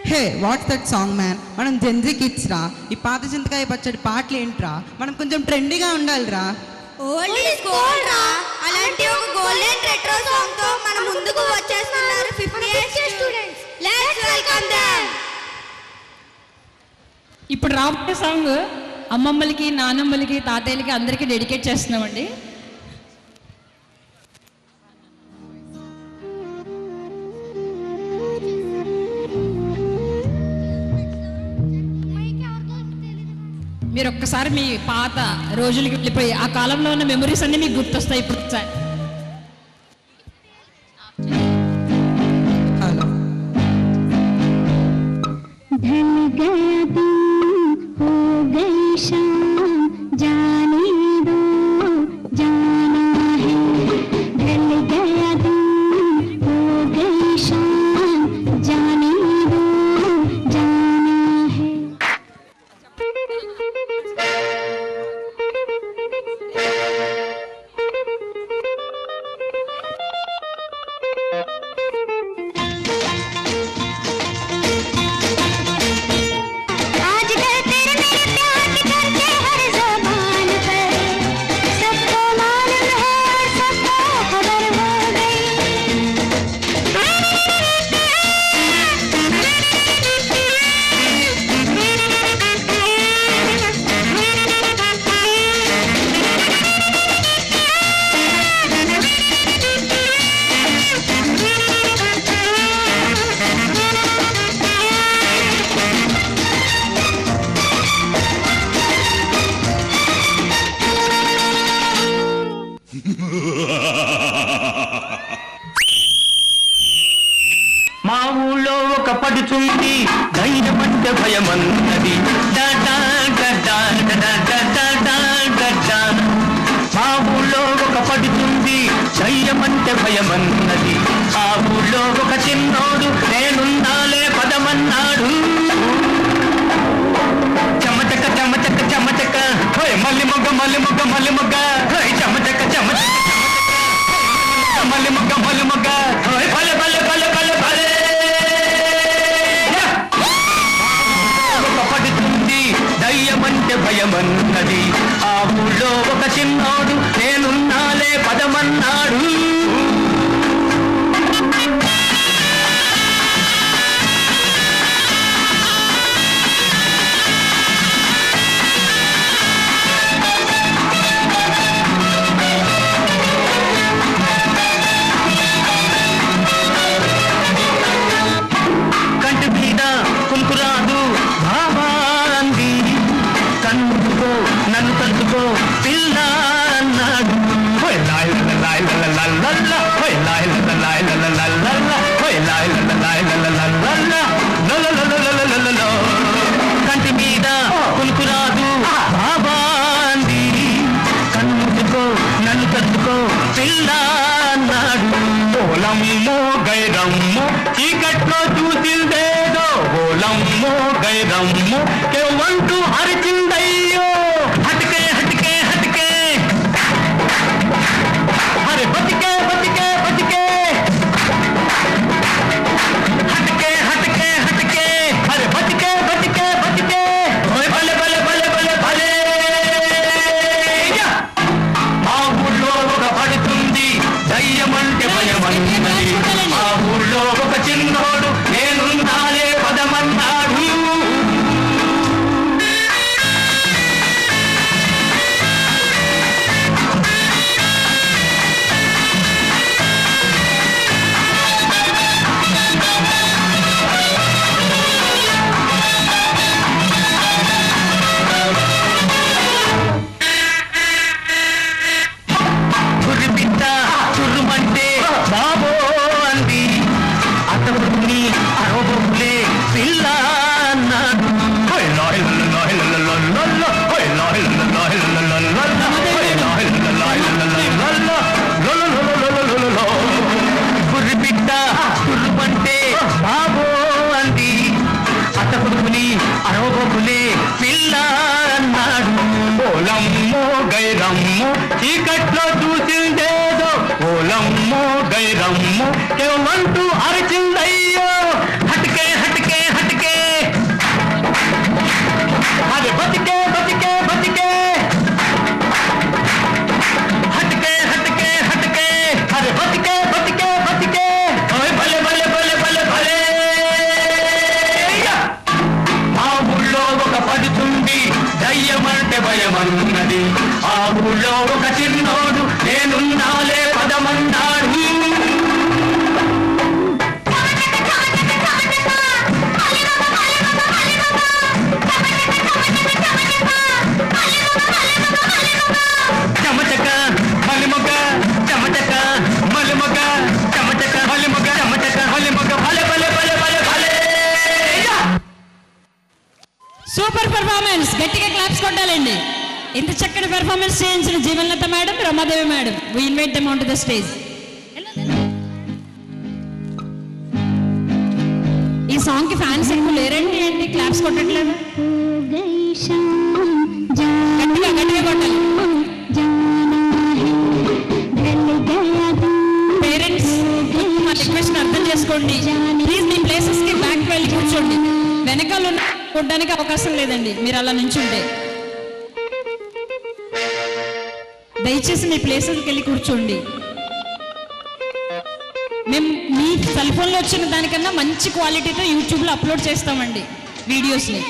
Hey what's that song man, మనం Gen Z kids రా. ఈ పాత చింతకాయ పచ్చడి పాటలు ఏంట్రా, మనం కొంచెం ట్రెండీగా ఉండాలిరా. ఓల్డ్ ఈజ్ గోల్డ్ రా. అలాంటి ఒక గోల్డెన్ రెట్రో సాంగ్ తో మన ముందుకు వచ్చేస్తున్నారు 58 స్టూడెంట్స్. Let's welcome them. ఇప్పుడు రాబోయే సాంగ్ అమ్మమ్మలకి, నానమ్మలకి, తాతయ్యలకి అందరికీ డెడికేట్ చేస్తున్నామండి. మీరు ఒక్కసారి మీ పాత రోజులకి వెళ్ళిపోయి ఆ కాలంలో ఉన్న మెమరీస్ అన్ని మీకు గుర్తొస్తాయి. ఇప్పుడు ఒకసారి మా ఊళ్ళో ఒక పడుచుంది, ధైర్యమంటే భయమన్నది. మా ఊళ్ళో ఒక పడుచుంది, ధైర్యమంటే భయమన్నది. ఆ ఊళ్ళో ఒక చిన్నోడు నేనున్నాలే పదమన్నాడు. చెమటక చెమటక చెమటక మల్లి మొగ్గ మల్లి మొగ్గ మల్లి మొగ్గ చెమటక చెమటక మల్లి మొగ్గ మల్లి మొగ్గ భలే భలే భలే భలే భలే పడుతుంది, దయ్యమంటే భయమన్నది. ఆ ఊళ్ళో ఒక చిన్నోడు నేనున్నాలే పదమన్నాడు. నన్ను తలుచుకో పిల్ల అన్నాడు. కంటి మీద కులుకురాదు బాబా అంది. కన్నుకో నన్ను తలుచుకో పిల్ల అన్నాడు. ఓలమ్మో గైరమ్మో చీకట్లో చూసిందేదో, ఓలమ్మో గైరమ్మో కేవంటూ అరిచిందయ్యో. హటకే హటకే హటకే అరే బతికే బతికే బతికే హటకే హటకే హటకే అరే బతికే బతికే బతికే భలే భలే భలే భలే భలే. ఆ ఊళ్ళో ఒక పడుతుంది, దయ్యమంటే భయమన్నది. ఆ ఊళ్ళో ఒక చిన్నోడు నేనున్నాలే పదమన్నాడు. బాబో అంది. అతని అరవబులే పిల్ల అన్నాడు. గుర్రి బిడ్డ గుర్రుమంటే బాబో అంది. అతని అరవబులే పిల్ల అన్నాడు. ఓలమ్మో గైరమ్మో చీకట్లో చూసిందేదో, ఓలమ్మో గైరమ్మో కేవంటూ అరిచిందయ్యో. హటకే హటకే హటకే పెర్ఫార్మెన్స్, గట్టిగా క్లాప్స్ కొట్టాలండి. ఇంత చక్కటి పెర్ఫార్మెన్స్ చేయించిన Jeevanlata madam, Ramadevi madam, we invite them on to the stage. ఈ సాంగ్ కి ఫ్యాన్స్ ఎక్కువ లేరండి, ఏంటి క్లాప్స్ కొట్టట్లేదు? గట్టిగా గట్టిగా కొట్టాలి. పేరెంట్స్ మా రిక్వెస్ట్ అర్థం చేసుకోండి ప్లీజ్. మీ ప్లేసెస్ కి బ్యాక్ వెళ్ళి కూర్చోండి. వెనకాల కొట్టడానికి అవకాశం లేదండి మీరు అలా నుంచుంటే. దయచేసి మీ ప్లేసెస్కి వెళ్ళి కూర్చోండి. మేము మీ సెల్ ఫోన్లో వచ్చిన దానికన్నా మంచి క్వాలిటీతో యూట్యూబ్లో అప్లోడ్ చేస్తామండి వీడియోస్ని.